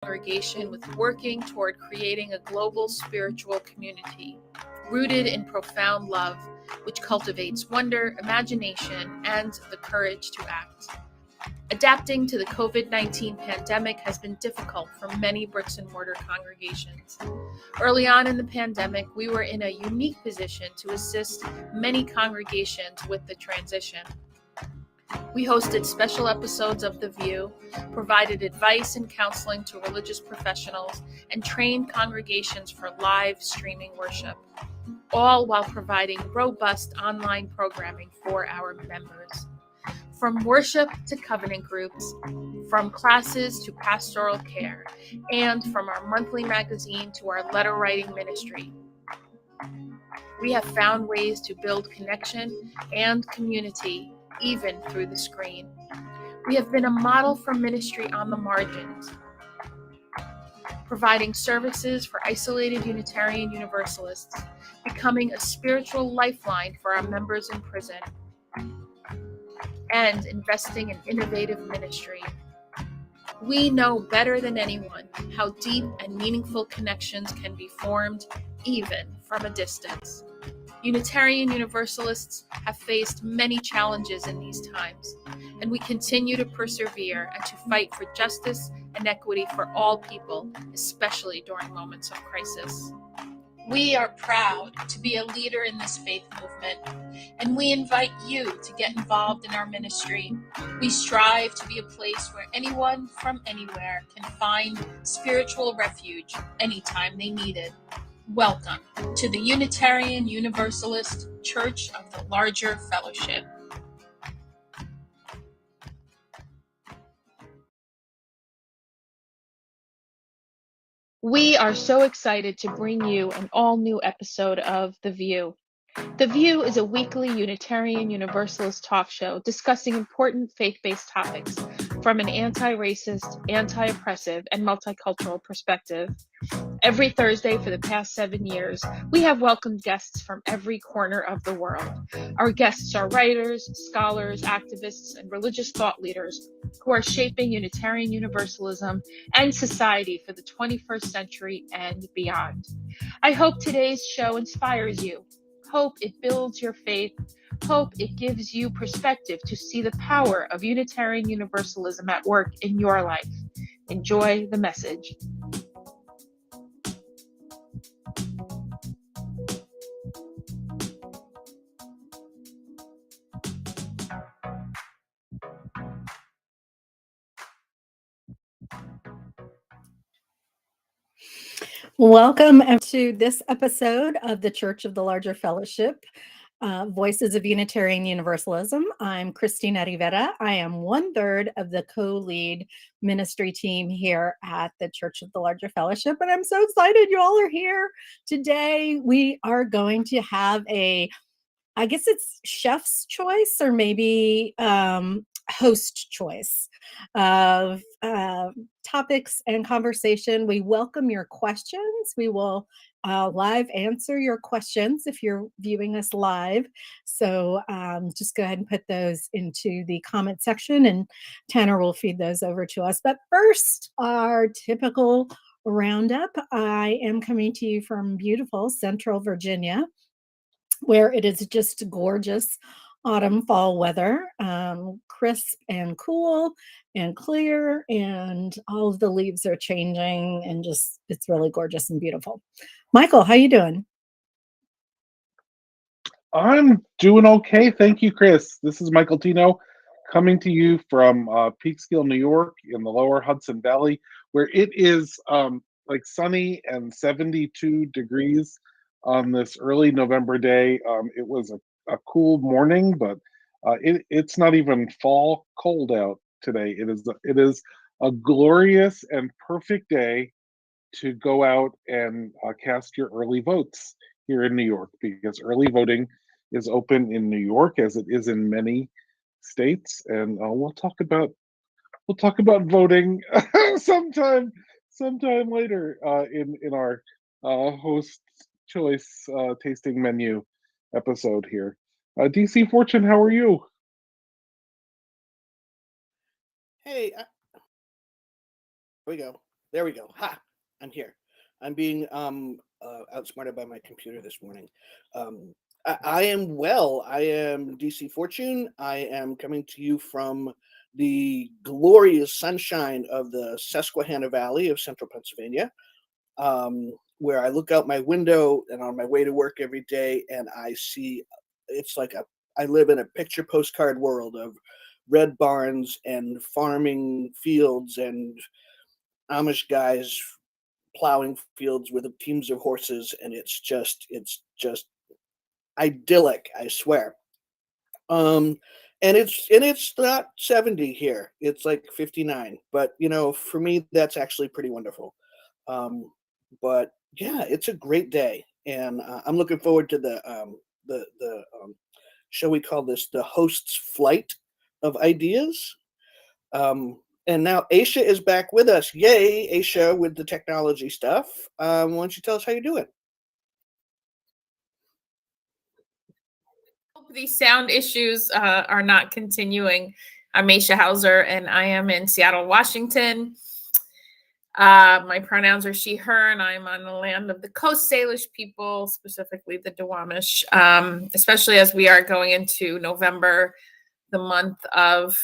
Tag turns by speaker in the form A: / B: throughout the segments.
A: congregation with working toward creating a global spiritual community rooted in profound love, which cultivates wonder, imagination, and the courage to act. Adapting to the COVID-19 pandemic has been difficult for many bricks and mortar congregations. Early on in the pandemic, we were in a unique position to assist many congregations with the transition. We hosted special episodes of The View, provided advice and counseling to religious professionals, and trained congregations for live streaming worship, all while providing robust online programming for our members. From worship to covenant groups, from classes to pastoral care, and from our monthly magazine to our letter writing ministry, we have found ways to build connection and community even through the screen. We have been a model for ministry on the margins, providing services for isolated Unitarian Universalists, becoming a spiritual lifeline for our members in prison, and investing in innovative ministry. We know better than anyone how deep and meaningful connections can be formed even from a distance. Unitarian Universalists have faced many challenges in these times, and we continue to persevere and to fight for justice and equity for all people, especially during moments of crisis. We are proud to be a leader in this faith movement, and we invite you to get involved in our ministry. We strive to be a place where anyone from anywhere can find spiritual refuge anytime they need it. Welcome to the Unitarian Universalist Church of the Larger Fellowship. We are so excited to bring you an all-new episode of The View. The View is a weekly Unitarian Universalist talk show discussing important faith-based topics from an anti-racist, anti-oppressive, and multicultural perspective. Every Thursday for the past 7 years, we have welcomed guests from every corner of the world. Our guests are writers, scholars, activists, and religious thought leaders who are shaping Unitarian Universalism and society for the 21st century and beyond. I hope today's show inspires you. Hope it builds your faith. Hope it gives you perspective to see the power of Unitarian Universalism at work in your life. Enjoy the message.
B: Welcome to this episode of the Church of the Larger Fellowship, Voices of Unitarian Universalism. I'm Christina Rivera. I am 1/3 of the co-lead ministry team here at the Church of the Larger Fellowship, and I'm so excited you all are here. Today, we are going to have I guess it's chef's choice or maybe host choice of topics and conversation. We welcome your questions. We will live answer your questions if you're viewing us live. So just go ahead and put those into the comment section and Tanner will feed those over to us. But first, our typical roundup. I am coming to you from beautiful Central Virginia, where it is just gorgeous autumn fall weather, crisp and cool and clear, and all of the leaves are changing, and just it's really gorgeous and beautiful. Michael, how you doing?
C: I'm doing okay, thank you, Chris. This is Michael Tino coming to you from Peekskill, New York, in the lower Hudson Valley, where it is like sunny and 72 degrees on this early November day. It was a cool morning, but it's not even fall cold out today. It is a glorious and perfect day to go out and cast your early votes here in New York, because early voting is open in New York as it is in many states, and we'll talk about voting sometime later in our host choice tasting menu episode here. DC Fortune, how are you?
D: Hey, here we go. There we go. Ha! I'm here. I'm being outsmarted by my computer this morning. I am well. I am DC Fortune. I am coming to you from the glorious sunshine of the Susquehanna Valley of central Pennsylvania, where I look out my window and on my way to work every day, and I see it's like I live in a picture postcard world of red barns and farming fields and Amish guys plowing fields with teams of horses, and it's just idyllic, I swear. And it's not 70 here. It's like 59. But for me, that's actually pretty wonderful. But yeah, it's a great day, and I'm looking forward to the shall we call this the host's flight of ideas. And now Aisha is back with us. Yay, Aisha, with the technology stuff. Why don't you tell us how you're doing?
A: Hope these sound issues are not continuing. I'm Aisha Hauser, and I am in Seattle, Washington. My pronouns are she, her, and I'm on the land of the Coast Salish people, specifically the Duwamish, especially as we are going into November, the month of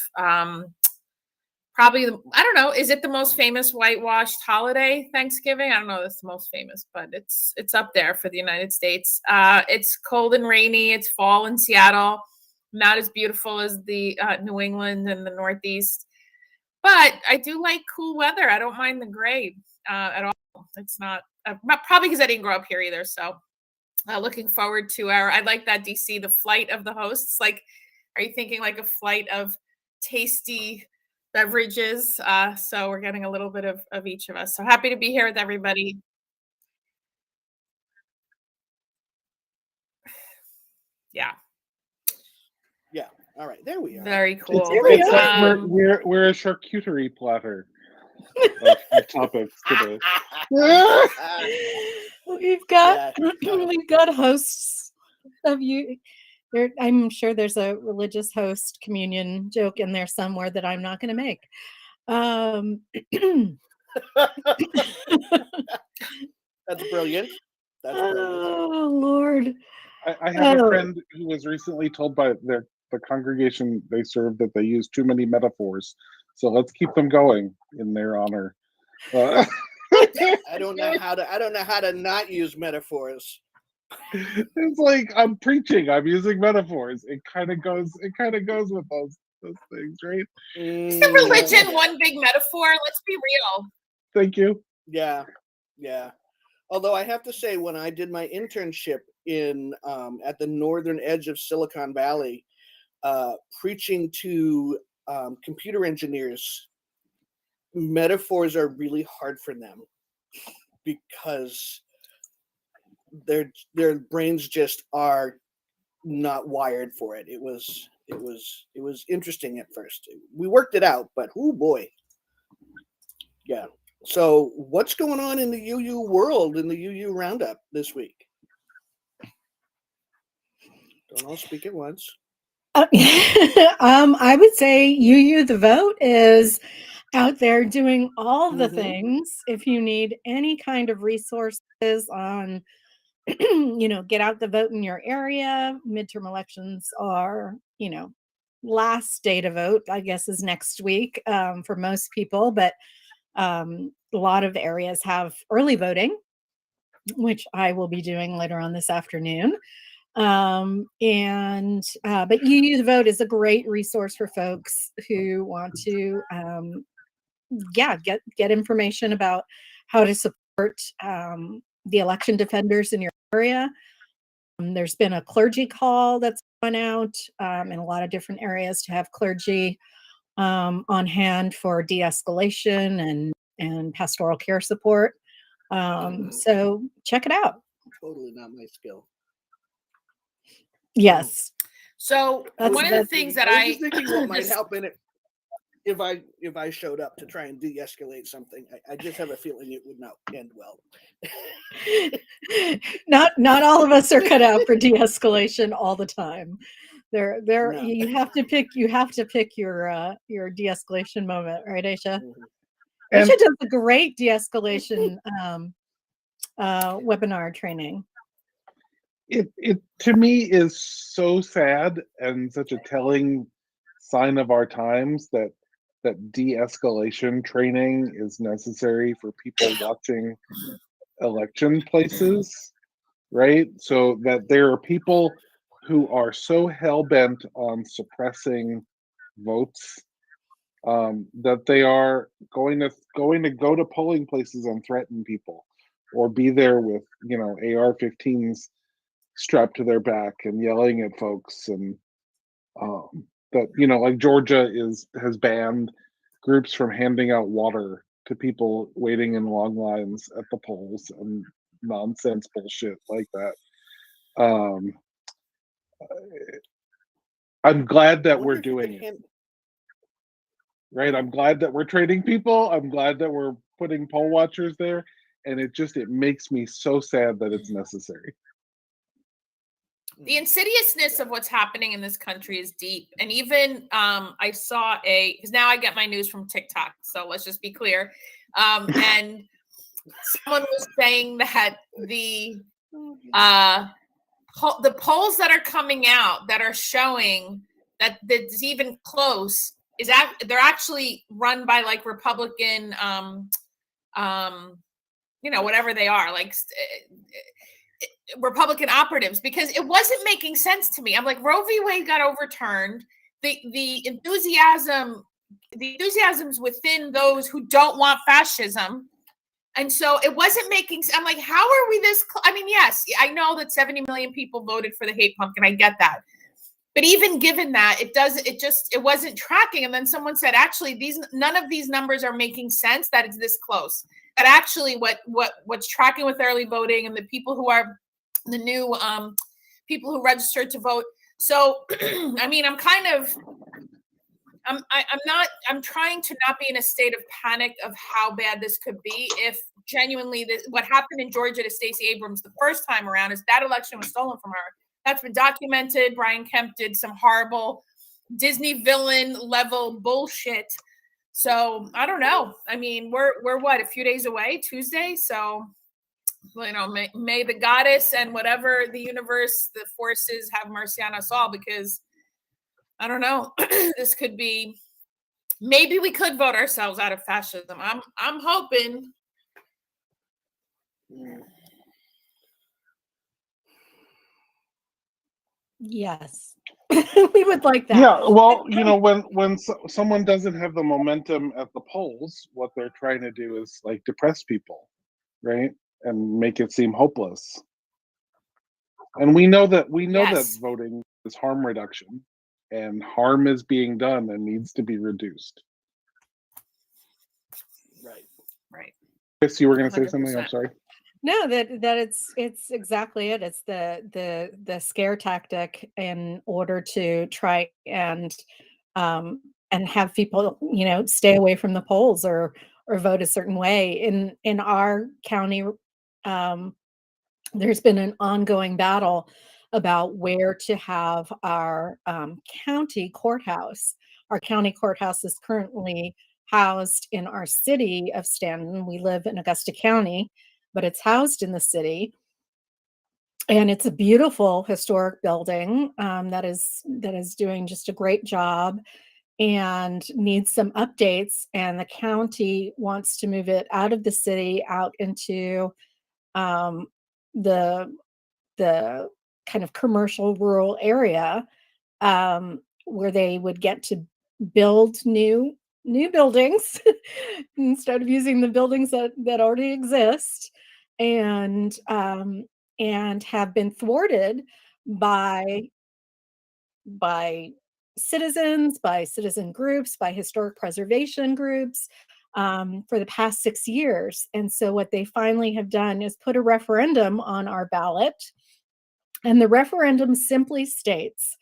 A: probably, I don't know, is it the most famous whitewashed holiday, Thanksgiving? I don't know if it's the most famous, but it's up there for the United States. It's cold and rainy. It's fall in Seattle, not as beautiful as the New England and the Northeast. But I do like cool weather. I don't mind the gray at all. It's not probably because I didn't grow up here either. So looking forward to I like that DC, the flight of the hosts. Like, are you thinking like a flight of tasty beverages? So we're getting a little bit of each of us. So happy to be here with everybody. Yeah.
D: Yeah. All right. There we are.
A: Very cool.
C: It's like we're a charcuterie platter of topics today.
B: We've got hosts of you. I'm sure there's a religious host communion joke in there somewhere that I'm not going to make.
D: That's brilliant.
B: Oh, Lord.
C: I have a friend who was recently told by the congregation they serve that they use too many metaphors. So let's keep them going in their honor.
D: I don't know how to not use metaphors.
C: It's like I'm preaching. I'm using metaphors. It kind of goes with those things, right?
A: Is the religion one big metaphor? Let's be real.
C: Thank you.
D: Yeah. Although I have to say, when I did my internship in at the northern edge of Silicon Valley, preaching to computer engineers, metaphors are really hard for them because their brains just are not wired for it. It was interesting at first. We worked it out, but oh boy. Yeah. So what's going on in the UU world, in the UU roundup this week? Don't all speak at once.
B: I would say UU the Vote is out there doing all the things. If you need any kind of resources on, get out the vote in your area. Midterm elections are, last day to vote, I guess, is next week for most people. But a lot of areas have early voting, which I will be doing later on this afternoon. But UU the Vote is a great resource for folks who want to, get information about how to support the election defenders in your area. There's been a clergy call that's gone out in a lot of different areas to have clergy on hand for de-escalation and pastoral care support. So check it out.
D: Totally not my skill.
B: Yes.
A: So one of the things that
D: I was thinking what might help in it if I showed up to try and de-escalate something. I just have a feeling it would not end well.
B: Not all of us are cut out for de-escalation all the time. No. You have to pick your de-escalation moment, right, Aisha?
C: And
B: Aisha does a great de-escalation webinar training.
C: it to me is so sad and such a telling sign of our times that de-escalation training is necessary for people watching election places, right? So that there are people who are so hell-bent on suppressing votes, that they are going to go to polling places and threaten people, or be there with AR-15s strapped to their back and yelling at folks, and that like Georgia has banned groups from handing out water to people waiting in long lines at the polls and nonsense bullshit like that. Um, I'm glad that we're doing it. Right? I'm glad that we're training people. I'm glad that we're putting poll watchers there, and it makes me so sad that it's necessary.
A: The insidiousness of what's happening in this country is deep. And even I saw because now I get my news from TikTok, so let's just be clear. And someone was saying that the polls that are coming out that are showing that it's even close they're actually run by like Republican, whatever they are, like Republican operatives, because it wasn't making sense to me. I'm like, Roe v. Wade got overturned. The enthusiasms within those who don't want fascism. And so it wasn't making sense. I'm like, how are we this? I mean, yes, I know that 70 million people voted for the hate pumpkin. I get that. But even given that, it wasn't tracking. And then someone said, actually, none of these numbers are making sense that it's this close. That actually what's tracking with early voting and the people who are the new people who registered to vote. So, I mean, I'm trying to not be in a state of panic of how bad this could be if genuinely what happened in Georgia to Stacey Abrams the first time around is that election was stolen from her. That's been documented. Brian Kemp did some horrible Disney villain level bullshit. So I don't know. I mean, we're what, a few days away, Tuesday. So, may the goddess and whatever the universe, the forces, have mercy on us all, because I don't know. This could be, maybe we could vote ourselves out of fascism. I'm hoping.
B: Yes. We would like that.
C: Yeah, well, when someone doesn't have the momentum at the polls, what they're trying to do is like depress people, right? And make it seem hopeless. And we know that voting is harm reduction, and harm is being done and needs to be reduced.
A: Right.
C: Chris, you were going to say
A: 100%.
C: something? I'm sorry.
B: No, that it's exactly it. It's the scare tactic in order to try and have people, stay away from the polls or vote a certain way. In our county, there's been an ongoing battle about where to have our county courthouse. Our county courthouse is currently housed in our city of Stanton. We live in Augusta County, but it's housed in the city. And it's a beautiful historic building that is doing just a great job and needs some updates. And the county wants to move it out of the city, out into the kind of commercial rural area, where they would get to build new buildings instead of using the buildings that already exist, and have been thwarted by citizens, by citizen groups, by historic preservation groups, for the past 6 years. And so what they finally have done is put a referendum on our ballot. And the referendum simply states,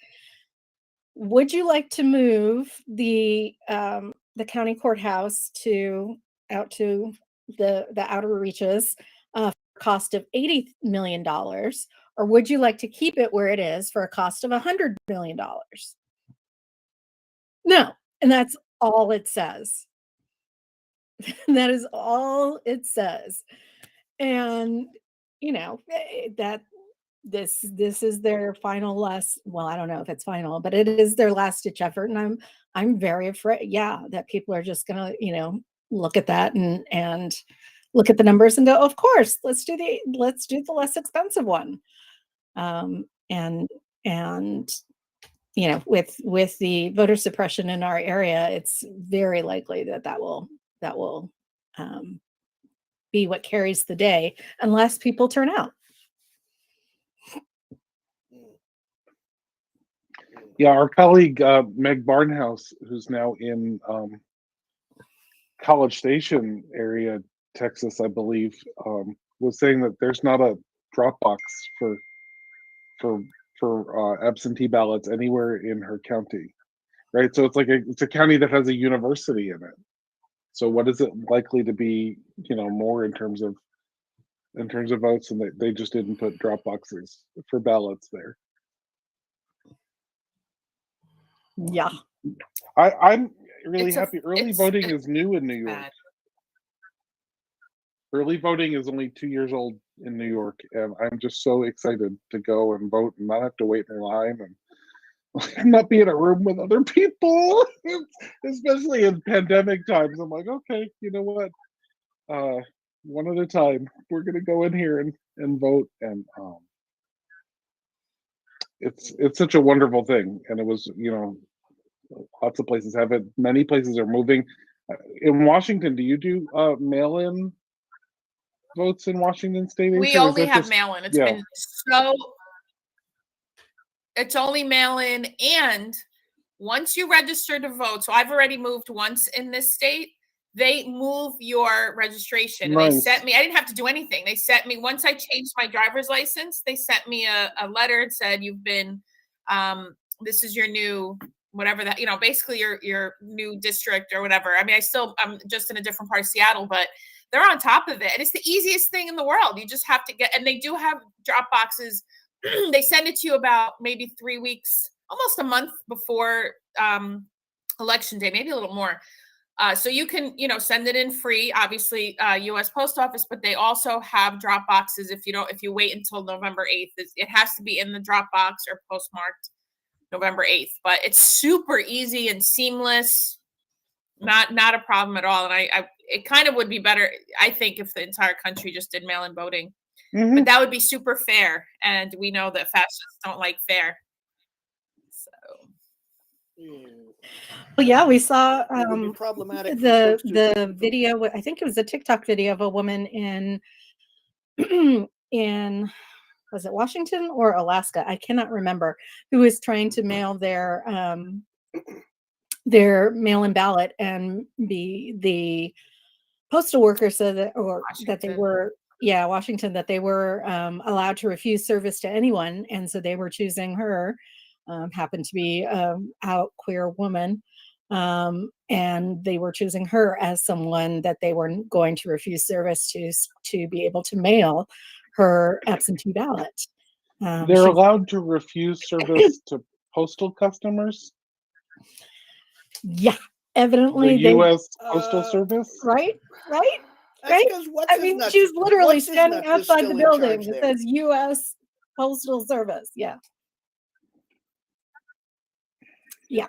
B: would you like to move the county courthouse out to the outer reaches for a cost of $80 million, or would you like to keep it where it is for a cost of $100 million? No, and that's all it says. That is all it says. And that this is their final last, well, I don't know if it's final, but it is their last ditch effort. And I'm very afraid, that people are just gonna, look at that and look at the numbers and go, of course, let's do the less expensive one. And with the voter suppression in our area, it's very likely that will be what carries the day unless people turn out.
C: Yeah, our colleague Meg Barnhouse, who's now in College Station area, Texas, I believe, was saying that there's not a drop box for absentee ballots anywhere in her county, right? So it's a county that has a university in it. So what is it likely to be, more in terms of votes, and they just didn't put drop boxes for ballots there.
B: Yeah.
C: I'm really happy. Early voting is new in New York.
A: Bad.
C: Early voting is only 2 years old in New York, and I'm just so excited to go and vote and not have to wait in line and not be in a room with other people, especially in pandemic times. I'm like, okay, you know what? One at a time, we're gonna go in here and vote, and it's such a wonderful thing. And it was, lots of places have it. Many places are moving. In Washington, do you do mail-in votes in Washington State?
A: We only have mail-in. It's only mail-in, and once you register to vote, so I've already moved once in this state, they move your registration. And
C: Nice.
A: they sent me, I didn't have to do anything. They sent me, once I changed my driver's license, they sent me a letter and said, you've been, this is your new, whatever that, basically your new district or whatever. I mean, I'm just in a different part of Seattle, but they're on top of it. And it's the easiest thing in the world. You just have to and they do have drop boxes. They send it to you about maybe 3 weeks, almost a month before election day, maybe a little more. So you can, send it in free, obviously, U.S. Post Office, but they also have drop boxes. If you wait until November 8th, it has to be in the drop box or postmarked November 8th. But it's super easy and seamless, not a problem at all. And it kind of would be better, I think, if the entire country just did mail-in voting.
C: Mm-hmm.
A: But that would be super fair, and we know that fascists don't like fair. So.
B: Well, yeah, we saw
D: problematic
B: the video. I think it was a TikTok video of a woman in was it Washington or Alaska? I cannot remember, who was trying to mail their mail-in ballot, and the postal worker said that they were Washington, that they were allowed to refuse service to anyone, and so they were choosing her. Happened to be out queer woman, and they were choosing her as someone that they were going to refuse service to be able to mail her absentee ballot.
C: They're allowed to refuse service to postal customers?
B: Yeah, evidently
C: the U.S. Postal Service?
B: Right?
D: Right?
B: I mean, she's literally standing outside the building that says U.S. Postal Service. Yeah. Yeah.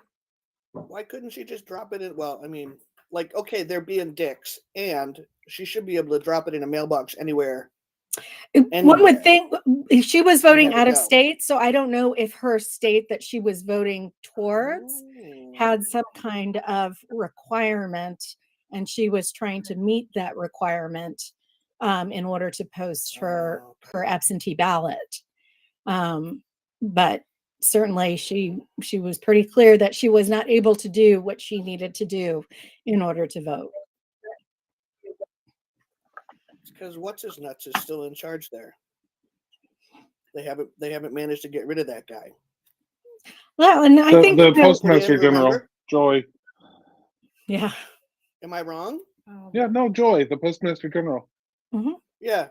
D: Why couldn't she just drop it in? Well, I mean, okay, they're being dicks, and she should be able to drop it in a mailbox anywhere.
B: One would think she was voting out of state, so I don't know if her state that she was voting towards had some kind of requirement, and she was trying to meet that requirement in order to post her absentee ballot. But certainly she was pretty clear that she was not able to do what she needed to do in order to vote.
D: Because what's his nuts is still in charge there. They haven't managed to get rid of that guy.
B: Well, and I think
C: the Postmaster General, Joy.
B: Yeah.
D: Am I wrong?
C: Yeah, no, Joy, the Postmaster General.
B: Mm-hmm.
D: Yeah.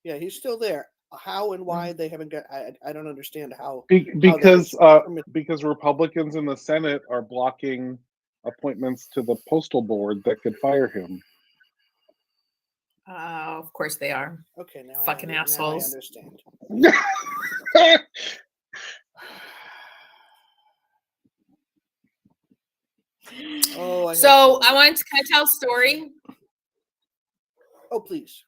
D: He's still there. How and why they haven't got? I don't understand how.
C: Because Republicans in the Senate are blocking appointments to the postal board that could fire him?
A: Of course they are.
D: Okay, now
A: Fucking assholes.
D: Now I understand. Oh,
A: So I wanted to kind of tell a story.
D: Oh, please.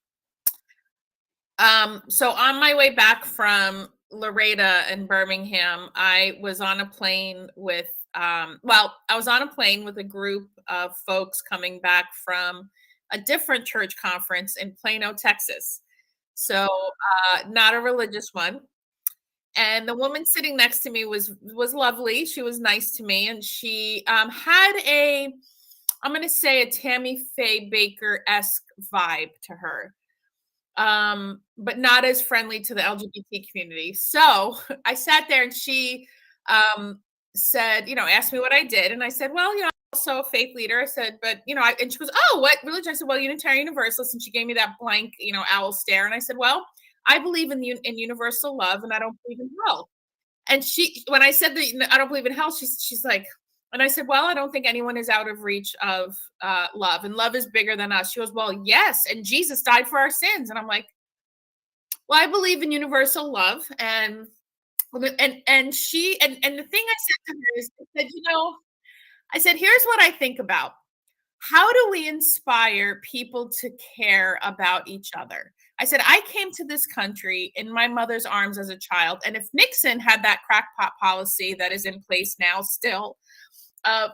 A: So on my way back from Laredo and Birmingham, I was on a plane with I was on a plane with a group of folks coming back from a different church conference in Plano, Texas. So not a religious one. And the woman sitting next to me was lovely. She was nice to me, and she had I'm going to say a Tammy Faye Baker-esque vibe to her, but not as friendly to the LGBT community. So I sat there, and she said, asked me what I did, and I said, well, I'm also a faith leader. I said, but and she goes, oh, what religion? I said, well, Unitarian Universalist, and she gave me that blank, owl stare, and I said, well, I believe in universal love, and I don't believe in hell. And when I said that I don't believe in hell, she's like, and I said, well, I don't think anyone is out of reach of love, and love is bigger than us. She goes, well, yes, and Jesus died for our sins. And I'm like, well, I believe in universal love, and she and the thing I said to her is, I said, here's what I think about. How do we inspire people to care about each other? I said, I came to this country in my mother's arms as a child. And if Nixon had that crackpot policy that is in place now still, of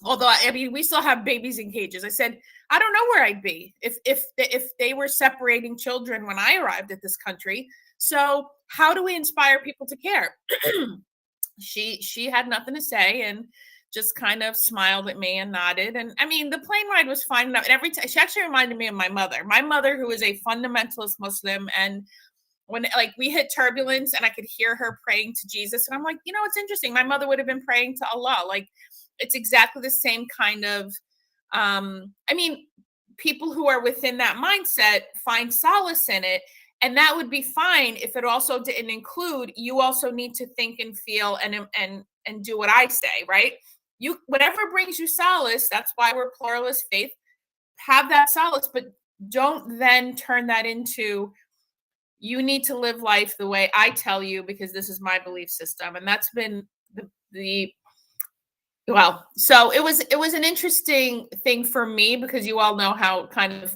A: although we still have babies in cages. I said, I don't know where I'd be if they were separating children when I arrived at this country. So how do we inspire people to care? She had nothing to say and just kind of smiled at me and nodded. And I mean, the plane ride was fine enough. And every time she actually reminded me of my mother, who is a fundamentalist Muslim. And when we hit turbulence and I could hear her praying to Jesus, and I'm like, it's interesting. My mother would have been praying to Allah. Like, it's exactly the same kind of, people who are within that mindset find solace in it. And that would be fine if it also didn't include, you also need to think and feel and do what I say, right? Whatever brings you solace, that's why we're pluralist faith, have that solace, but don't then turn that into, you need to live life the way I tell you because this is my belief system. And that's been so it was an interesting thing for me, because you all know how kind of,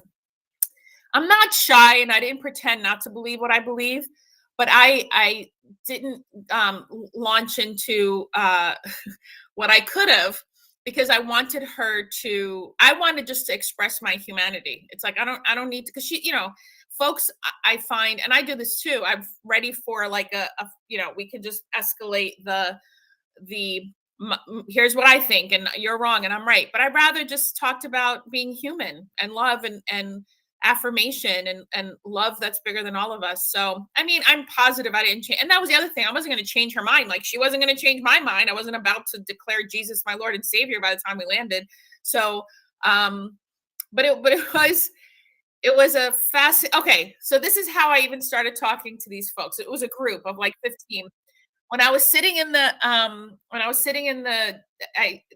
A: I'm not shy and I didn't pretend not to believe what I believe, but I didn't launch into what I could have, because I wanted just to express my humanity. It's like, I don't need to, because folks, I find, and I do this too, I'm ready for like we can just escalate here's what I think, and you're wrong and I'm right. But I'd rather just talked about being human and love and affirmation and love that's bigger than all of us. So, I mean, I'm positive I didn't change. And that was the other thing. I wasn't going to change her mind. Like, she wasn't going to change my mind. I wasn't about to declare Jesus my Lord and Savior by the time we landed. So, but it was a fast. Okay. So this is how I even started talking to these folks. It was a group of like 15. When I was sitting in the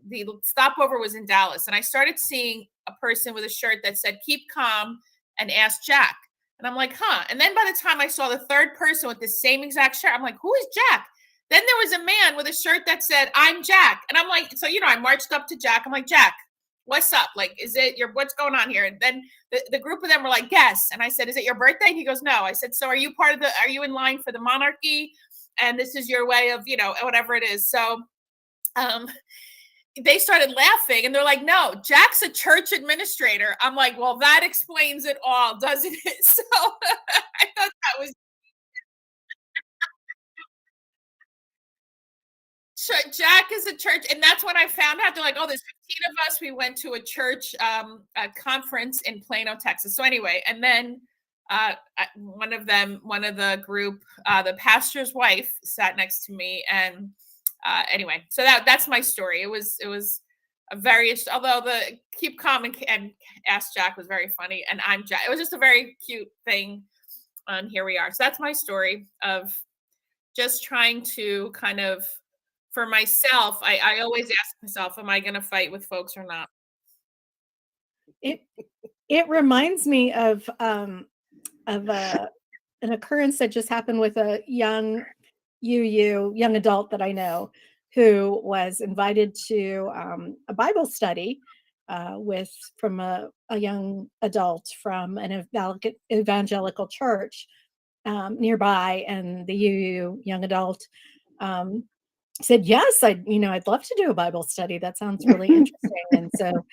A: the stopover was in Dallas, and I started seeing a person with a shirt that said "Keep calm and ask Jack," and I'm like, huh. And then by the time I saw the third person with the same exact shirt, I'm like, who is Jack? Then there was a man with a shirt that said, "I'm Jack," and I'm like, so I marched up to Jack. I'm like, Jack, what's up? Like, is it what's going on here? And then the group of them were like, yes. And I said, is it your birthday? And he goes, no. I said, so are you in line for the monarchy? And this is your way of, whatever it is. So they started laughing and they're like, no, Jack's a church administrator. I'm like, well, that explains it all, doesn't it? So I thought that was Jack is a church. And that's when I found out. They're like, oh, there's 15 of us. We went to a church conference in Plano, Texas. So anyway, and then one of the group, the pastor's wife sat next to me. And anyway, so that's my story. It was a very, although the keep calm and ask Jack was very funny. And I'm Jack. It was just a very cute thing. And here we are. So that's my story of just trying to kind of for myself, I always ask myself, am I going to fight with folks or not?
B: It reminds me of an occurrence that just happened with a young adult that I know, who was invited to a Bible study from a young adult from an evangelical church nearby, and the young adult said, "Yes, I'd love to do a Bible study. That sounds really interesting." And so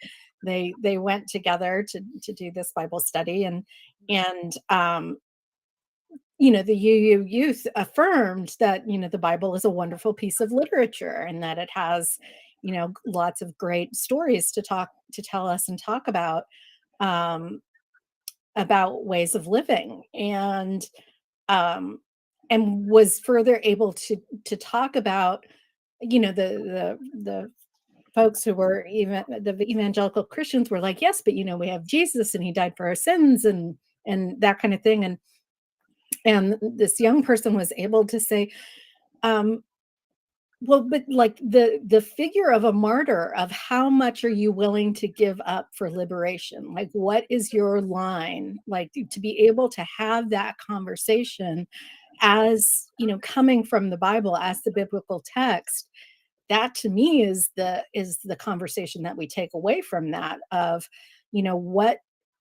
B: they went together to do this Bible study, and the youth affirmed that the Bible is a wonderful piece of literature, and that it has lots of great stories to tell us and talk about ways of living, and was further able to talk about the folks who were even the evangelical Christians were like, yes, but we have Jesus and he died for our sins and that kind of thing, and this young person was able to say, well, but like the figure of a martyr, of how much are you willing to give up for liberation? Like, what is your line? Like, to be able to have that conversation as, coming from the Bible, as the biblical text, that to me is the conversation that we take away from that, of,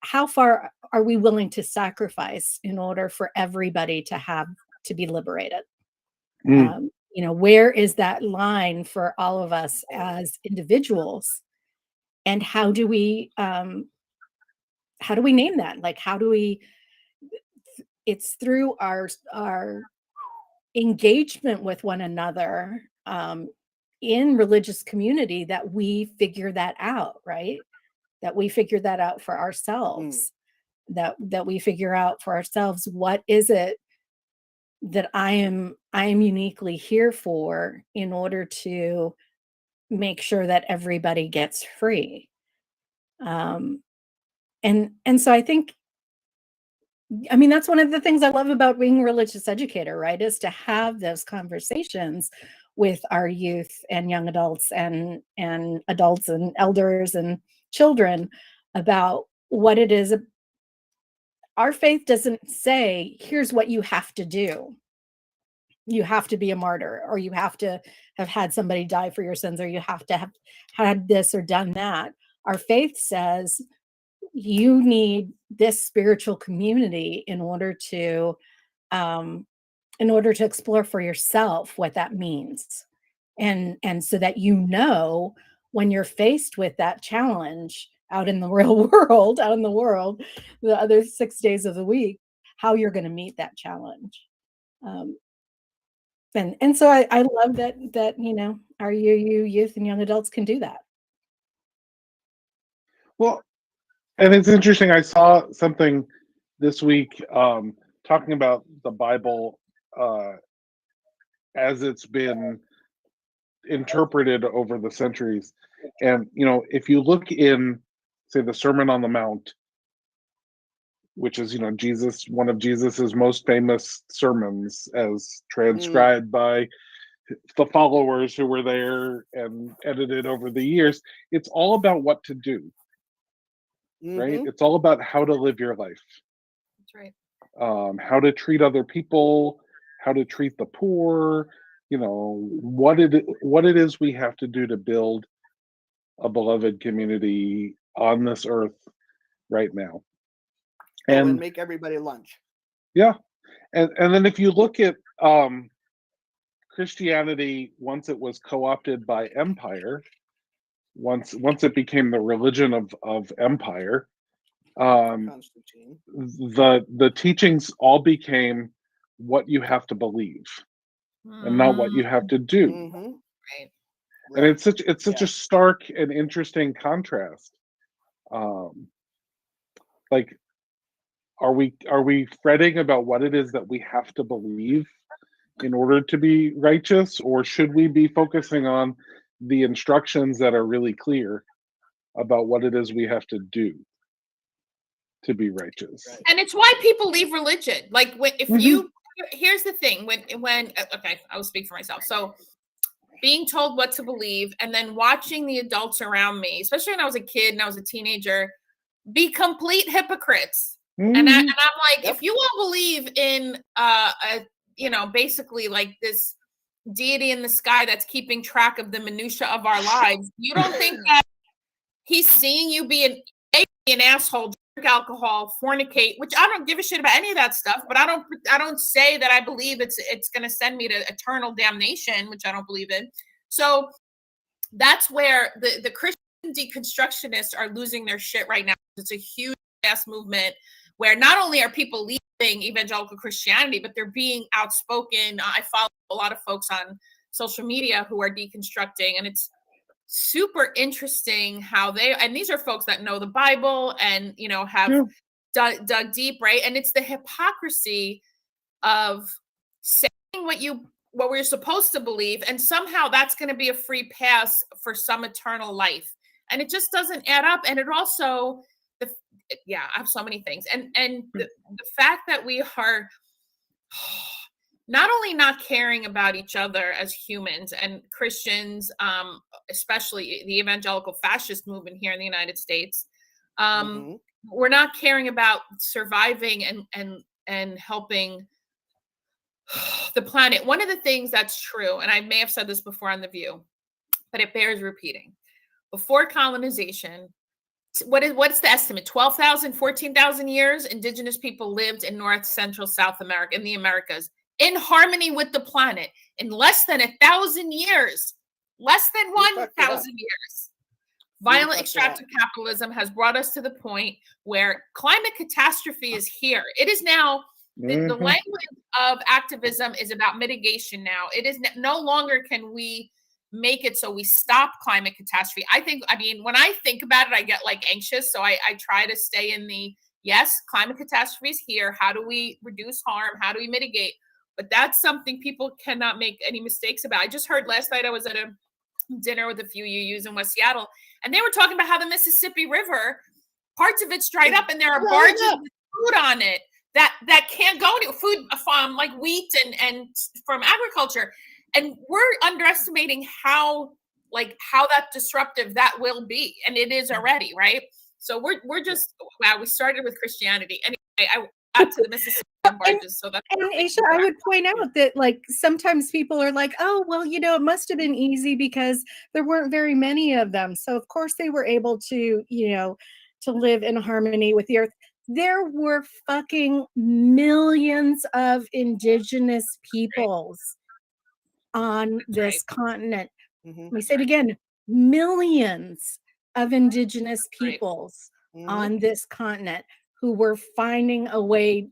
B: how far are we willing to sacrifice in order for everybody to be liberated? Where is that line for all of us as individuals, and how do we name that? Like, it's through our engagement with one another in religious community that we figure that out, right? That we figure that out for ourselves, that we figure out for ourselves, what is it that I am uniquely here for, in order to make sure that everybody gets free. And so I think, that's one of the things I love about being a religious educator, right? Is to have those conversations with our youth and young adults and adults and elders and children about what it is. Our faith doesn't say, here's what you have to do. You have to be a martyr, or you have to have had somebody die for your sins, or you have to have had this or done that. Our faith says you need this spiritual community in order to explore for yourself what that means. And so that, when you're faced with that challenge out in the real world, the other 6 days of the week, how you're going to meet that challenge. And so I love that our youth and young adults can do that.
C: Well, and it's interesting. I saw something this week talking about the Bible as it's been interpreted over the centuries. And, if you look in, say, the Sermon on the Mount, which is, one of Jesus's most famous sermons, as transcribed by the followers who were there and edited over the years, it's all about what to do, right? It's all about how to live your life.
A: That's right.
C: How to treat other people, how to treat the poor, what it is we have to do to build a beloved community on this earth right now.
D: And make everybody lunch.
C: Yeah. And then if you look at Christianity, once it was co-opted by empire, once it became the religion of empire, the teachings all became what you have to believe and not what you have to do.
A: Right.
C: And it's such a stark and interesting contrast. Like, are we fretting about what it is that we have to believe in order to be righteous, or should we be focusing on the instructions that are really clear about what it is we have to do to be righteous?
A: And it's why people leave religion. Like, if you, here's the thing, when okay, I will speak for myself. So being told what to believe, and then watching the adults around me, especially when I was a kid and I was a teenager, be complete hypocrites. And I'm like, if you all believe in basically like this deity in the sky that's keeping track of the minutia of our lives, you don't think that he's seeing you be an asshole, drink alcohol, fornicate, which I don't give a shit about any of that stuff, but I don't say that I believe it's going to send me to eternal damnation, which I don't believe in. So that's where the Christian deconstructionists are losing their shit right now. It's a huge ass movement where not only are people leaving evangelical Christianity, but they're being outspoken. I follow a lot of folks on social media who are deconstructing, and it's super interesting how and these are folks that know the Bible and, have dug deep, right? And it's the hypocrisy of saying what we're supposed to believe, and somehow that's going to be a free pass for some eternal life. And it just doesn't add up. And it also, I have so many things. And the fact that we are not only not caring about each other as humans and Christians, especially the evangelical fascist movement here in the United States, we're not caring about surviving and helping the planet. One of the things that's true, and I may have said this before on The View, but it bears repeating. Before colonization, what's the estimate? 12,000, 14,000 years indigenous people lived in North, Central, South America, in the Americas, in harmony with the planet. In less than 1,000 years, less than 1,000 years, violent extractive capitalism has brought us to the point where climate catastrophe is here. It is now, the language of activism is about mitigation now. It is no longer can we make it so we stop climate catastrophe. When I think about it, I get like anxious. So I try to stay in yes, climate catastrophe is here. How do we reduce harm? How do we mitigate? But that's something people cannot make any mistakes about. I just heard last night, I was at a dinner with a few UUs in West Seattle, and they were talking about how the Mississippi River, parts of it's dried up, and there are barges with food on it that can't go to food from like wheat and from agriculture. And we're underestimating how that disruptive that will be. And it is already, right? So we're just, wow, we started with Christianity. Anyway, I got to the Mississippi barges. So that's,
B: and Aisha, I would point out that like sometimes people are like, oh, well, it must have been easy because there weren't very many of them. So of course they were able to, to live in harmony with the earth. There were fucking millions of indigenous peoples on this continent. Let me say it again, millions of indigenous peoples on this continent who were finding a way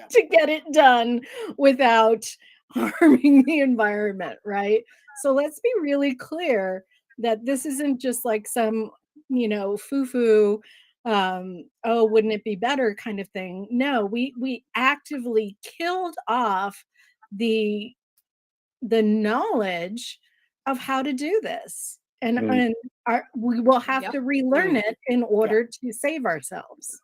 B: to get it done without harming the environment, right? So let's be really clear that this isn't just like some, foo-foo, oh, wouldn't it be better kind of thing. No, we actively killed off the knowledge of how to do this, and we will have to relearn it in order to save ourselves.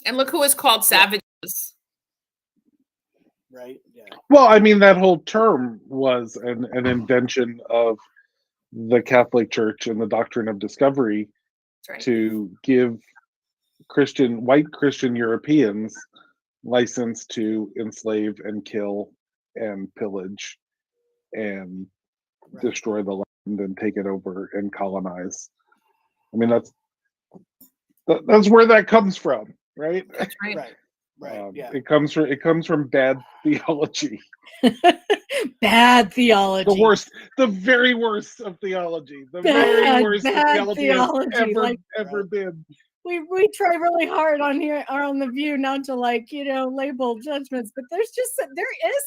A: And look who is called savages.
D: Right. Yeah.
C: Well, I mean, that whole term was an invention of the Catholic Church and the doctrine of discovery to give white Christian Europeans license to enslave and kill and pillage and destroy the land and take it over and colonize. I mean, that's where that comes from, right?
A: That's right.
D: Right. Yeah.
C: It comes from bad theology.
B: Bad theology.
C: The very worst of theology. The very worst theology has ever been.
B: We try really hard on The View not to label judgments, but there is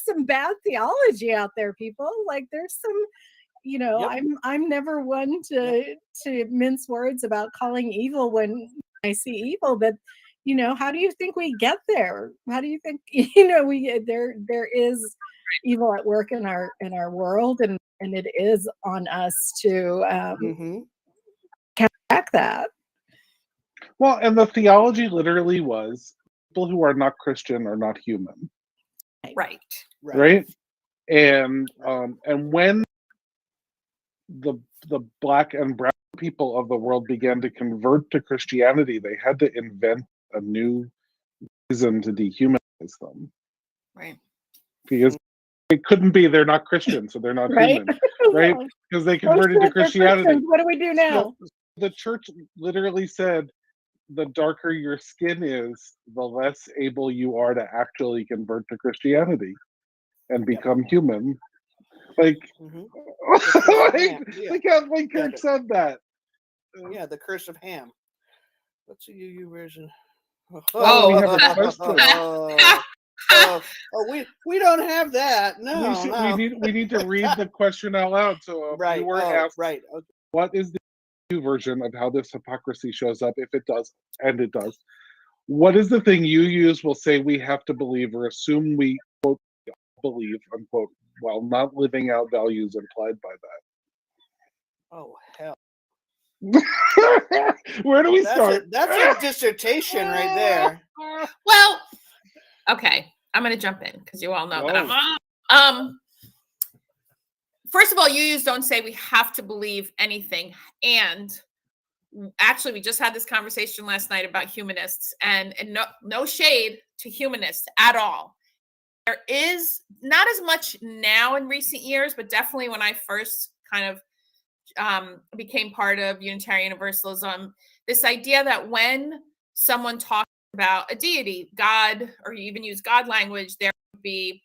B: some bad theology out there, people. Like there's some, I'm never one to mince words about calling evil when I see evil, but how do you think we get there? How do you think there is evil at work in our world, and it is on us to counteract that.
C: Well, and the theology literally was people who are not Christian are not human. right? And when the black and brown people of the world began to convert to Christianity, they had to invent a new reason to dehumanize them,
A: Right.
C: because it couldn't be they're not Christian, so they're not
B: Right.
C: human, right? Because they converted to Christianity.
B: What do we do now?
C: So the church literally said, the darker your skin is, the less able you are to actually convert to Christianity and become human. Like, like Catholic Church said that.
D: Yeah, the curse of Ham. What's the UU version?
C: Oh, we have a question.
D: We don't have that. No,
C: we need to read the question out loud. So you were asked,
D: okay.
C: what is the new version of how this hypocrisy shows up, if it does, and it does? What is the thing you use will say we have to believe or assume we, quote, believe, unquote, while not living out values implied by that?
D: Oh, hell.
C: Where do we start?
D: That's a dissertation right there.
A: Well, okay, I'm going to jump in because you all know that I'm first of all, UUs don't say we have to believe anything. And actually, we just had this conversation last night about humanists, and no shade to humanists at all. There is not as much now in recent years, but definitely when I first kind of became part of Unitarian Universalism, this idea that when someone talks about a deity, God, or you even use God language, there would be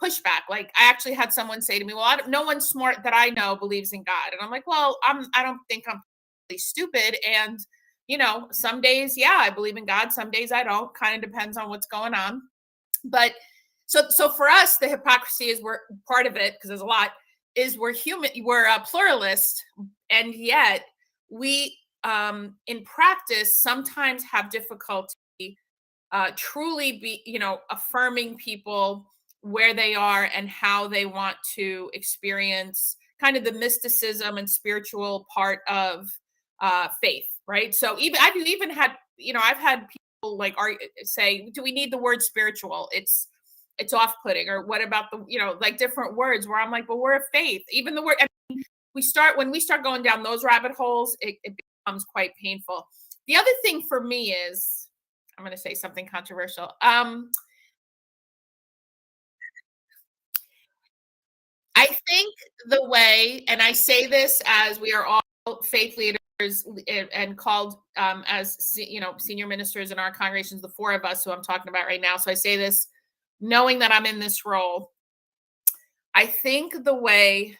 A: pushback. Like, I actually had someone say to me, well, no one smart that I know believes in God. And I'm like, well, I don't think I'm really stupid. And, you know, some days, yeah, I believe in God. Some days I don't. Kind of depends on what's going on. But so for us, the hypocrisy is we're part of it, because there's a lot, is we're human, we're a pluralist, and yet we in practice sometimes have difficulty truly affirming people where they are and how they want to experience kind of the mysticism and spiritual part of faith, right? So I've even had, I've had people say, do we need the word spiritual? It's off-putting. Or what about the, different words where I'm like, well, we're a faith. Even the word, when we start going down those rabbit holes, it becomes quite painful. The other thing for me is, I'm going to say something controversial. I think the way, and I say this as we are all faith leaders and called as senior ministers in our congregations, the four of us who I'm talking about right now. So I say this knowing that I'm in this role. I think the way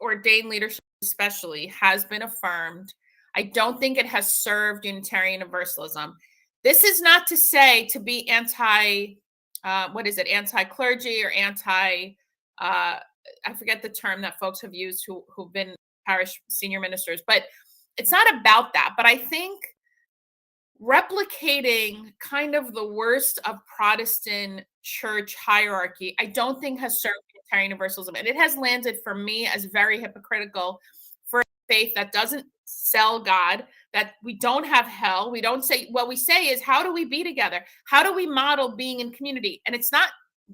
A: ordained leadership especially has been affirmed, I don't think it has served Unitarian Universalism. This is not to say to be anti-clergy or anti, I forget the term that folks have used who've been parish senior ministers, but it's not about that. But I think replicating kind of the worst of Protestant church hierarchy, I don't think has served Unitarian Universalism. And it has landed for me as very hypocritical for a faith that doesn't sell God, that we don't have hell. We don't say, what we say is, how do we be together? How do we model being in community? And it's not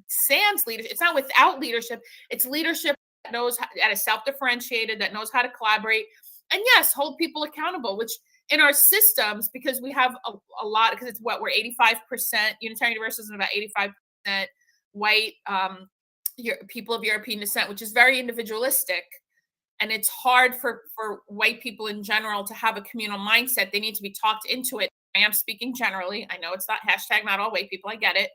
A: sans leadership. It's not without leadership. It's leadership that knows that is self-differentiated, that knows how to collaborate. And yes, hold people accountable, which in our systems, because we have a lot, because it's we're 85%, Unitarian Universalism is about 85% white people of European descent, which is very individualistic. And it's hard for white people in general to have a communal mindset. They need to be talked into it. I am speaking generally. I know it's not not all white people. I get it.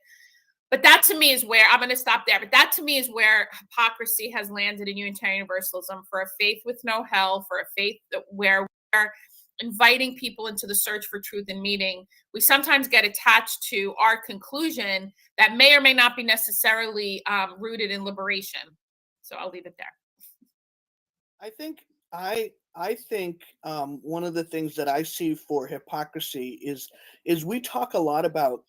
A: But that to me is where, I'm going to stop there, but that to me is where hypocrisy has landed in Unitarian Universalism, for a faith with no hell, for a faith where we're inviting people into the search for truth and meaning. We sometimes get attached to our conclusion that may or may not be necessarily rooted in liberation. So I'll leave it there.
D: I think one of the things that I see for hypocrisy is we talk a lot about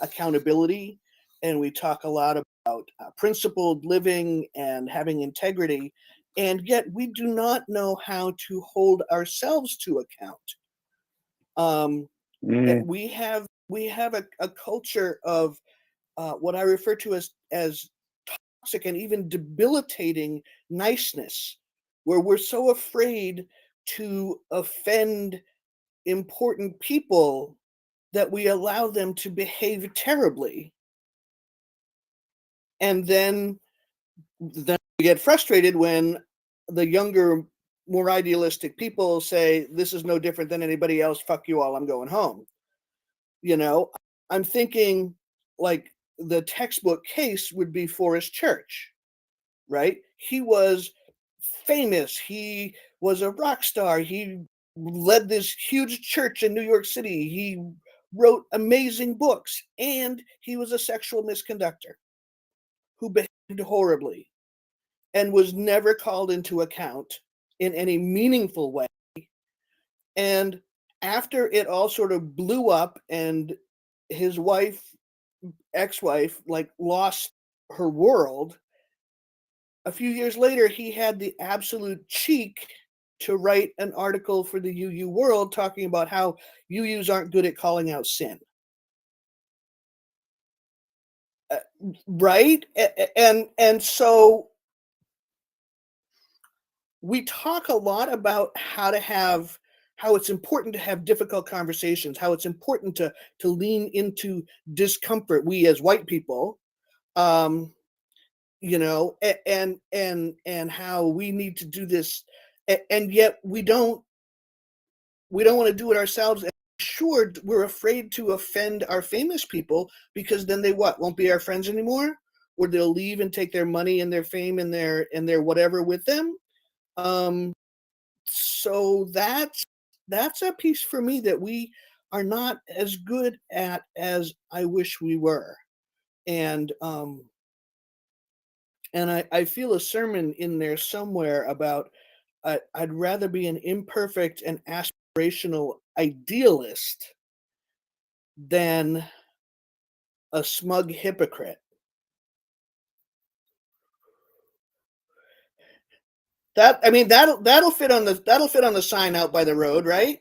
D: accountability, and we talk a lot about principled living and having integrity, and yet we do not know how to hold ourselves to account. We have a culture of what I refer to as toxic and even debilitating niceness, where we're so afraid to offend important people that we allow them to behave terribly. And then we get frustrated when the younger, more idealistic people say, this is no different than anybody else, fuck you all, I'm going home. You know, I'm thinking like the textbook case would be Forrest Church, right? He was famous. He was a rock star. He led this huge church in New York City. He wrote amazing books, and he was a sexual misconductor who behaved horribly and was never called into account in any meaningful way. And after it all sort of blew up and his ex-wife, like lost her world, a few years later, he had the absolute cheek to write an article for the UU World talking about how UUs aren't good at calling out sin. Right? And so we talk a lot about how it's important to have difficult conversations, how it's important to lean into discomfort, we as white people, you know, and how we need to do this, and yet we don't want to do it ourselves. And sure, we're afraid to offend our famous people, because then they won't be our friends anymore, or they'll leave and take their money and their fame and their whatever with them. So that's a piece for me that we are not as good at as I wish we were. And I feel a sermon in there somewhere about I'd rather be an imperfect and aspirational idealist than a smug hypocrite. That'll fit on the sign out by the road, right?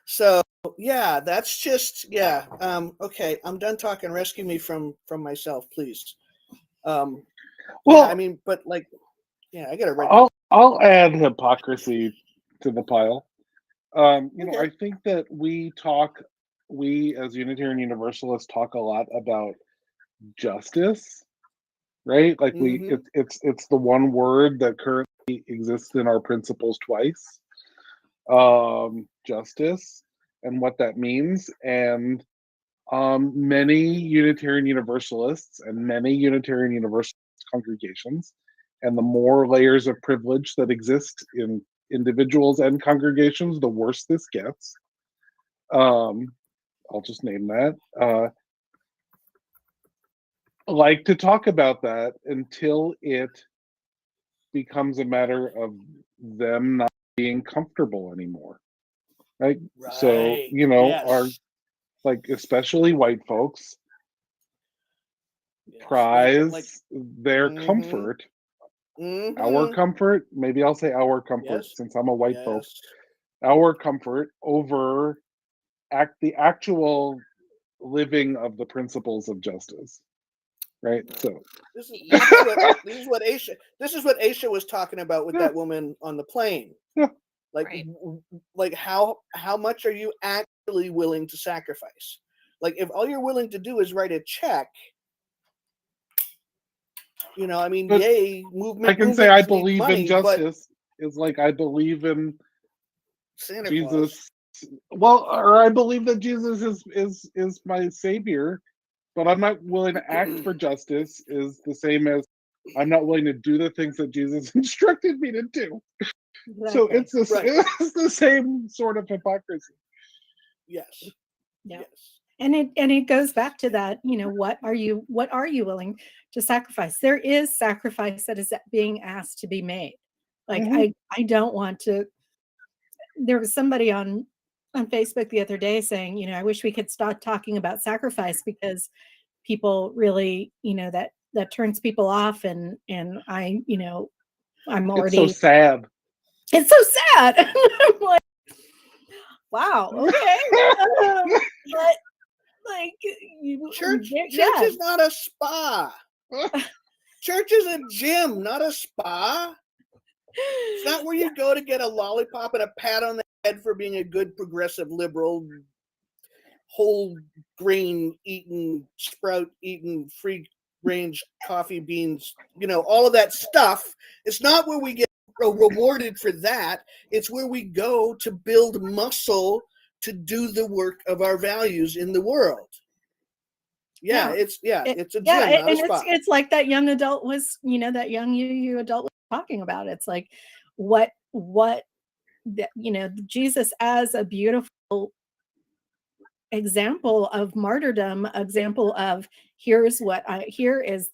D: So yeah, that's just okay. I'm done talking. Rescue me from myself, please.
C: Well,
D: I mean, but like, I gotta write.
C: I'll add hypocrisy to the pile. You know,
D: Okay.
C: I think that we as Unitarian Universalists talk a lot about justice, right? Like it's the one word that currently exists in our principles twice. Justice and what that means. And many Unitarian Universalists and many Unitarian Universalist congregations, and the more layers of privilege that exist in individuals and congregations, the worse this gets. I'll just name that. Like to talk about that until it becomes a matter of them not being comfortable anymore. Right? So, you know, our, like, especially white folks prize their comfort, our comfort, maybe I'll say our comfort since I'm a white folk, our comfort over the actual living of the principles of justice. Right? So
D: this is what Aisha was talking about with that woman on the plane. Like how much are you actually willing to sacrifice? Like, if all you're willing to do is write a check, you know, I mean,
C: but
D: movement.
C: I can say I believe money, in justice. Is like I believe in
D: Santa
C: Jesus.
D: Claus.
C: Well, or I believe that Jesus is my savior, but I'm not willing to act for justice. Is the same as I'm not willing to do the things that Jesus instructed me to do. Exactly. So it's the same sort of hypocrisy.
D: Yes.
B: Yeah. Yes. And it goes back to that, you know, what are you willing to sacrifice? There is sacrifice that is being asked to be made. Like I don't want to. There was somebody on Facebook the other day saying, you know, I wish we could stop talking about sacrifice because people really, you know, that turns people off, and I, you know, I'm already.
C: It's so sad.
B: It's so sad. I'm like, wow. Okay. Like
D: Church
B: yeah.
D: is not a spa. Church is a gym, not a spa. It's not where you go to get a lollipop and a pat on the head for being a good progressive liberal, whole grain eating, sprout eating, free range coffee beans, all of that stuff. It's not where we get rewarded for that. It's where we go to build muscle to do the work of our values in the world. It's a gym, not a spa.
B: It's like that young adult was, that young you adult was talking about. It's like what Jesus as a beautiful example of martyrdom, example of here is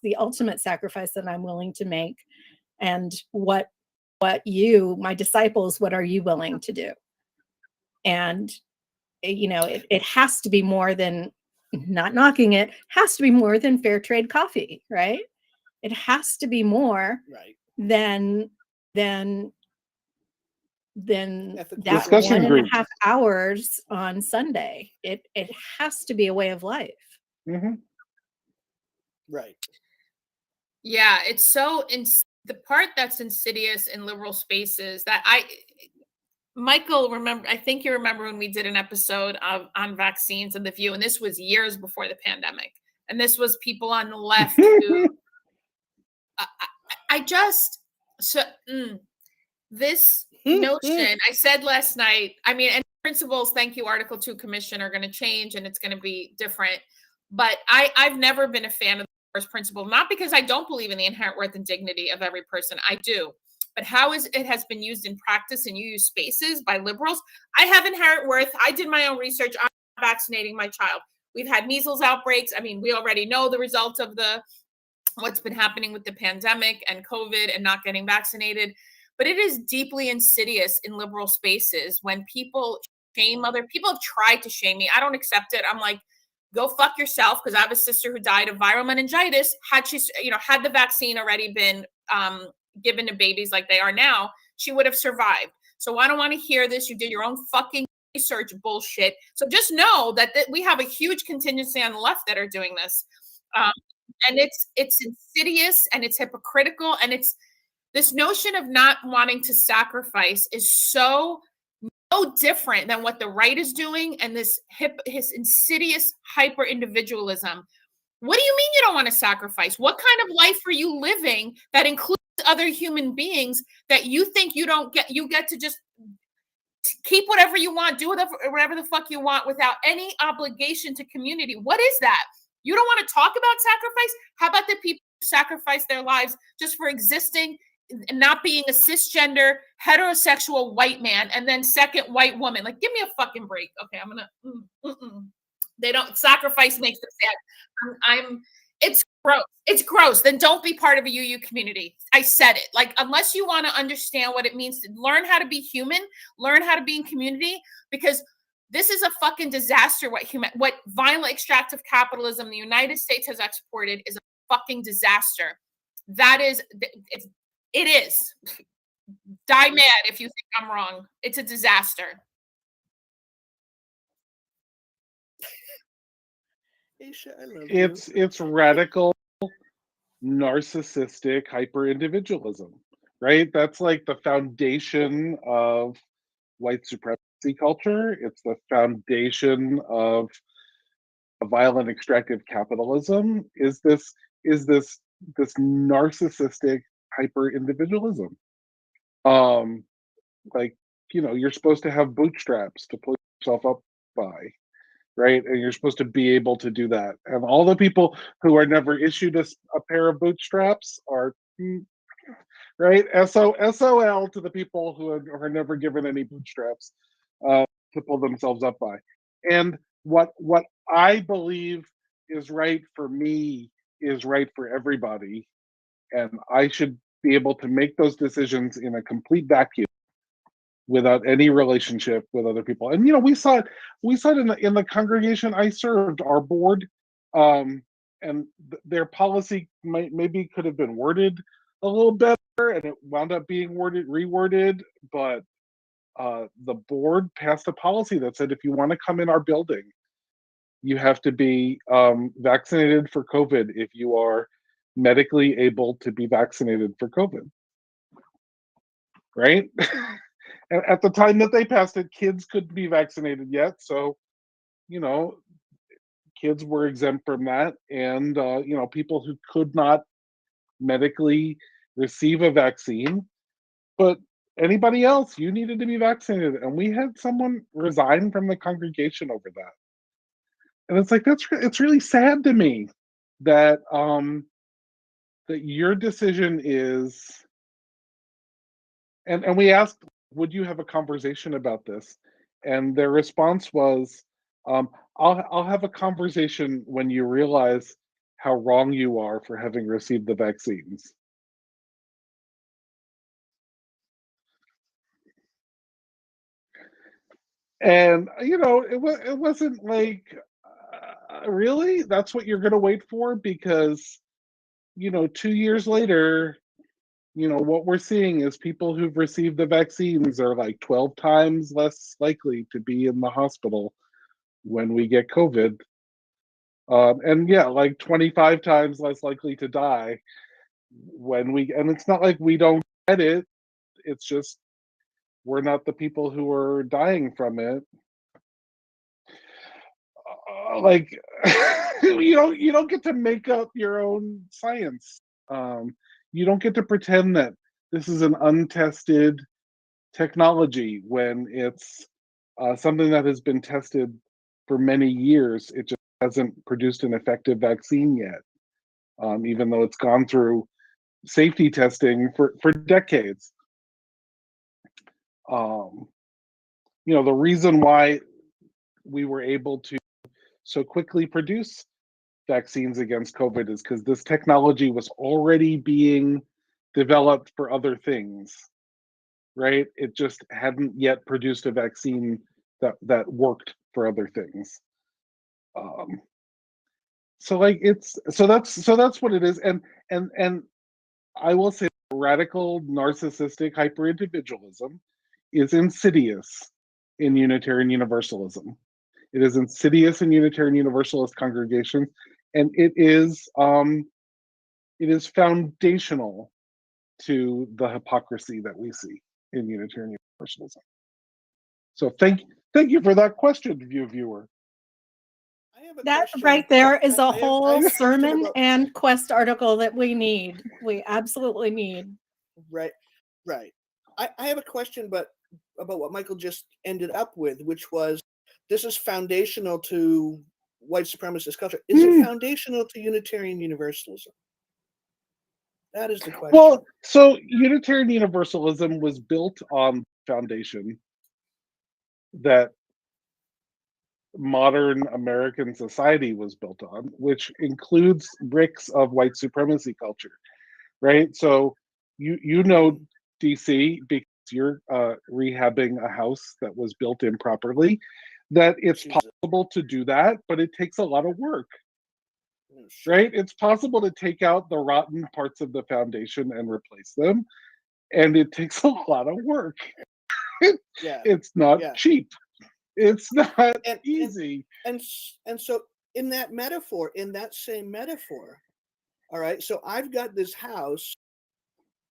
B: the ultimate sacrifice that I'm willing to make, and what you, my disciples, what are you willing to do? And it has to be more than, not knocking it, has to be more than fair trade coffee, right? It has to be more than that
C: discussion
B: 1.5 hours on Sunday. It has to be a way of life.
C: Mm-hmm.
D: Right.
A: Yeah, it's so the part that's insidious in liberal spaces that Michael, I think you remember when we did an episode on vaccines and The View, and this was years before the pandemic. And this was people on the left who, this notion, I said last night, and principles, thank you, Article 2 Commission are going to change and it's going to be different. But I've never been a fan of the first principle, not because I don't believe in the inherent worth and dignity of every person. I do. But how it has been used in practice in UU spaces by liberals. I have inherent worth. I did my own research on vaccinating my child. We've had measles outbreaks. We already know the results of what's been happening with the pandemic and COVID and not getting vaccinated. But it is deeply insidious in liberal spaces when people shame other people. Have tried to shame me. I don't accept it. I'm like, go fuck yourself, because I have a sister who died of viral meningitis. Had she, had the vaccine already been given to babies like they are now, she would have survived. So I don't want to hear this. You did your own fucking research bullshit. So just know that we have a huge contingency on the left that are doing this. And it's insidious and it's hypocritical. And it's this notion of not wanting to sacrifice is so different than what the right is doing. And his insidious hyper individualism. What do you mean you don't want to sacrifice? What kind of life are you living that includes other human beings that you think you get to just keep whatever you want, do whatever the fuck you want without any obligation to community? What is that? You don't want to talk about sacrifice? How about the people who sacrifice their lives just for existing and not being a cisgender, heterosexual white man and then second white woman? Like, give me a fucking break. Okay, I'm gonna They don't sacrifice makes them sad. It's gross. It's gross. Then don't be part of a UU community. I said it. Like, unless you want to understand what it means to learn how to be human, learn how to be in community, because this is a fucking disaster. What violent extractive capitalism the United States has exported is a fucking disaster. It is. Die mad if you think I'm wrong. It's a disaster.
D: Aisha, I love you.
C: It's radical, narcissistic hyper-individualism, right? That's like the foundation of white supremacy culture. It's the foundation of a violent extractive capitalism. Is this narcissistic hyper-individualism? Like, you're supposed to have bootstraps to pull yourself up by. Right? And you're supposed to be able to do that. And all the people who are never issued a pair of bootstraps are, right? SOL to the people who are never given any bootstraps to pull themselves up by. And what I believe is right for me is right for everybody. And I should be able to make those decisions in a complete vacuum, without any relationship with other people. And we saw it in the congregation I served, our board, and their policy maybe could have been worded a little better, and it wound up being reworded, but the board passed a policy that said, if you want to come in our building, you have to be vaccinated for COVID if you are medically able to be vaccinated for COVID, right? At the time that they passed it, kids couldn't be vaccinated yet, so you know, kids were exempt from that, and people who could not medically receive a vaccine, but anybody else, you needed to be vaccinated, and we had someone resign from the congregation over that. And it's like it's really sad to me that that your decision is, and we asked, would you have a conversation about this? And their response was, I'll have a conversation when you realize how wrong you are for having received the vaccines. And it wasn't like, really, that's what you're going to wait for? Because 2 years later, what we're seeing is people who've received the vaccines are like 12 times less likely to be in the hospital when we get COVID. And yeah, like 25 times less likely to die and it's not like we don't get it. It's just we're not the people who are dying from it. Like you don't get to make up your own science. You don't get to pretend that this is an untested technology when it's something that has been tested for many years. It just hasn't produced an effective vaccine yet, even though it's gone through safety testing for decades. The reason why we were able to so quickly produce vaccines against COVID is because this technology was already being developed for other things, right? It just hadn't yet produced a vaccine that worked for other things. So that's what it is, and I will say radical narcissistic hyper-individualism is insidious in Unitarian Universalism. It is insidious in Unitarian Universalist congregations, and it is foundational to the hypocrisy that we see in Unitarian Universalism. So thank you for that question, viewer.
B: That right there is a whole
D: I
B: sermon and Quest article that we need. We absolutely need.
D: Right. I have a question, but about what Michael just ended up with, which was, this is foundational to white supremacist culture. Is it foundational to Unitarian Universalism? That is the question.
C: Well, so Unitarian Universalism was built on the foundation that modern American society was built on, which includes bricks of white supremacy culture, right? So you know DC, because you're rehabbing a house that was built improperly, that it's possible to do that, but it takes a lot of work, right? It's possible to take out the rotten parts of the foundation and replace them, and it takes a lot of work. It's not cheap. It's not easy.
D: And so in that same metaphor, all right, so I've got this house.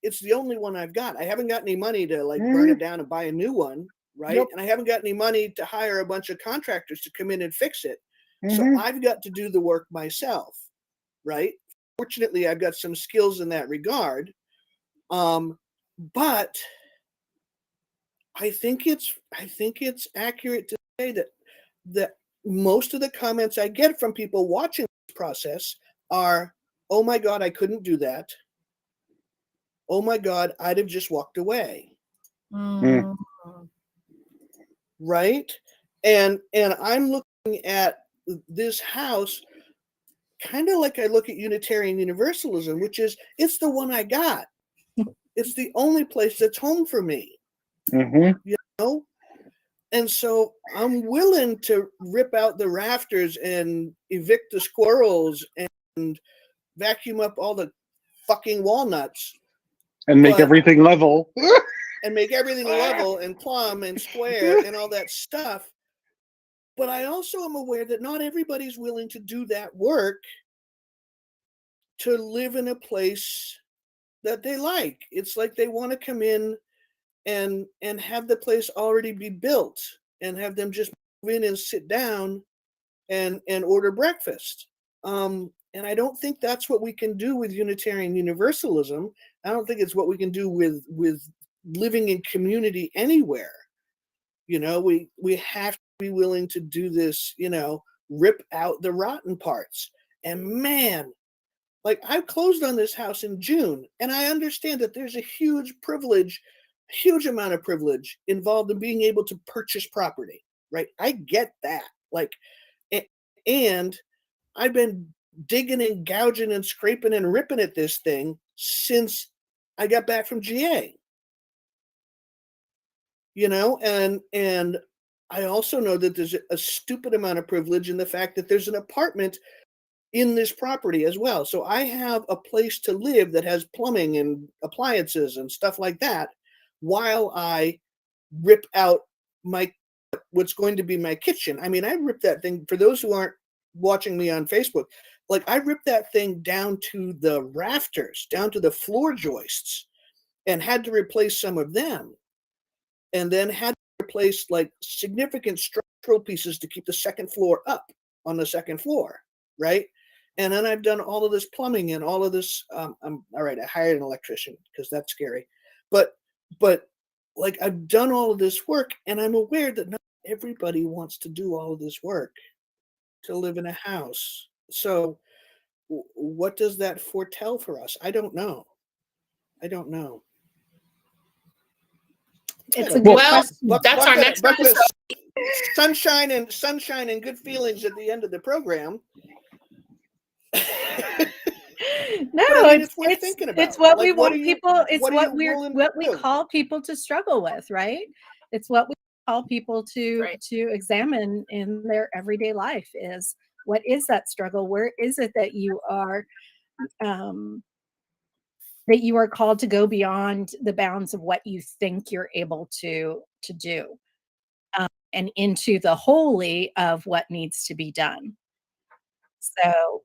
D: It's the only one I've got. I haven't got any money to burn it down and buy a new one, right? Yep. And I haven't got any money to hire a bunch of contractors to come in and fix it. So I've got to do the work myself, right? Fortunately, I've got some skills in that regard. But I think it's accurate to say that most of the comments I get from people watching this process are, "Oh my God, I couldn't do that. Oh my God, I'd have just walked away." Right? And I'm looking at this house kind of like I look at Unitarian Universalism, which is, it's the one I got. It's the only place that's home for me. You know? And so I'm willing to rip out the rafters and evict the squirrels and vacuum up all the fucking walnuts.
C: And make everything level.
D: And make everything level and plumb and square and all that stuff. But I also am aware that not everybody's willing to do that work to live in a place that they like. It's like they want to come in and have the place already be built and have them just move in and sit down and order breakfast. And I don't think that's what we can do with Unitarian Universalism. I don't think it's what we can do with living in community anywhere. You know, we have to be willing to do this, you know, rip out the rotten parts. And man, like, I closed on this house in June, and I understand that there's a huge amount of privilege involved in being able to purchase property, right? I get that. Like, and I've been digging and gouging and scraping and ripping at this thing since I got back from GA. You know, and I also know that there's a stupid amount of privilege in the fact that there's an apartment in this property as well. So I have a place to live that has plumbing and appliances and stuff like that, while I rip out what's going to be my kitchen. I mean, I ripped that thing, for those who aren't watching me on Facebook, like, I ripped that thing down to the rafters, down to the floor joists, and had to replace some of them. And then had to replace like significant structural pieces to keep the second floor up on the second floor, right? And then I've done all of this plumbing and all of this. All right, I hired an electrician because that's scary, but like, I've done all of this work, and I'm aware that not everybody wants to do all of this work to live in a house. So what does that foretell for us? I don't know.
B: It's a good
A: Well,
B: question.
A: that's our next episode.
D: Sunshine and good feelings at the end of the program.
B: No,
D: I mean, it's worth thinking about.
B: It's what
D: Like,
B: we want people. It's what we
D: do?
B: call people to struggle with, right? It's what we call people to
A: Right.
B: examine in their everyday life. Is what is that struggle? Where is it that you are called to go beyond the bounds of what you think you're able to do, and into the holy of what needs to be done. So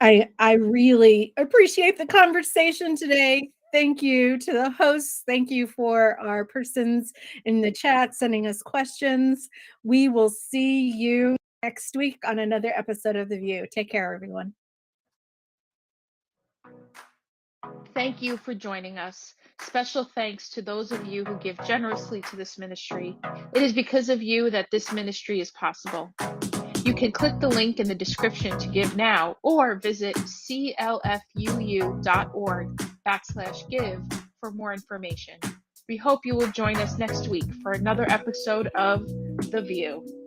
B: I really appreciate the conversation today. Thank you to the hosts. Thank you for our persons in the chat sending us questions. We will see you next week on another episode of The View. Take care, everyone.
A: Thank you for joining us. Special thanks to those of you who give generously to this ministry. It is because of you that this ministry is possible. You can click the link in the description to give now, or visit clfuu.org/give for more information. We hope you will join us next week for another episode of The View.